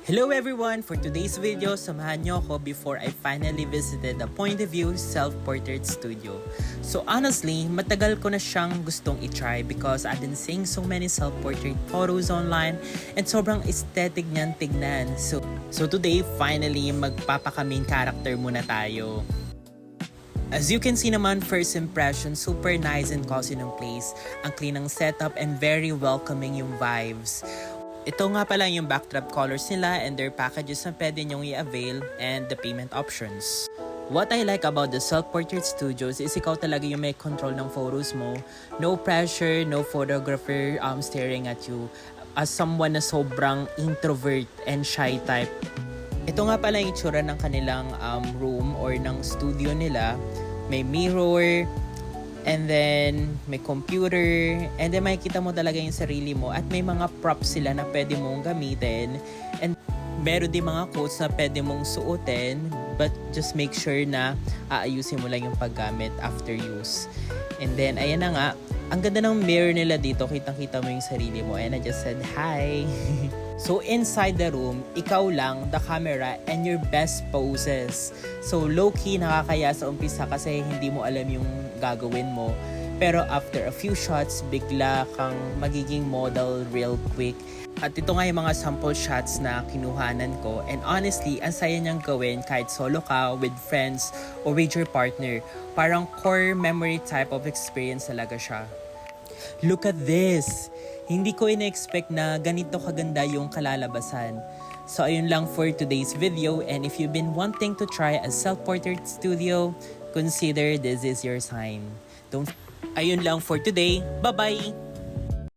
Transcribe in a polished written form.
Hello everyone! For today's video, samahan niyo ako before I finally visited the Point of View Self-Portrait Studio. So honestly, matagal ko na siyang gustong i-try because I've been seeing so many self-portrait photos online and sobrang aesthetic niyan tignan. So today, finally, magpapaka-main character muna tayo. As you can see naman, first impression, super nice and cozy ng place. Ang clean ng setup and very welcoming yung vibes. Ito nga pala yung backdrop colors nila and their packages na pwede nyong i-avail and the payment options. What I like about the self-portrait studios is ikaw talaga yung may control ng photos mo. No pressure, no photographer staring at you. As someone na sobrang introvert and shy type. Ito nga pala yung itsura ng kanilang room or ng studio nila. May mirror, and then may computer, and then makikita mo talaga yung sarili mo at may mga props sila na pwede mong gamitin, and meron din mga quotes na pwede mong suotin, but just make sure na aayusin mo lang yung paggamit after use. And then ayan na nga, ang ganda ng mirror nila dito, kitang-kita mo yung sarili mo, and I just said hi. So inside the room, ikaw lang, the camera, and your best poses. So low-key nakakaya sa umpisa kasi hindi mo alam yung gagawin mo. Pero after a few shots, bigla kang magiging model real quick. At ito nga yung mga sample shots na kinuhanan ko. And honestly, ang saya niyang gawin kahit solo ka, with friends, or with your partner. Parang core memory type of experience talaga siya. Look at this! Hindi ko ina-expect na ganito kaganda yung kalalabasan. So ayun lang for today's video, and if you've been wanting to try a self-portrait studio, consider this is your sign. Ayun lang for today. Bye-bye!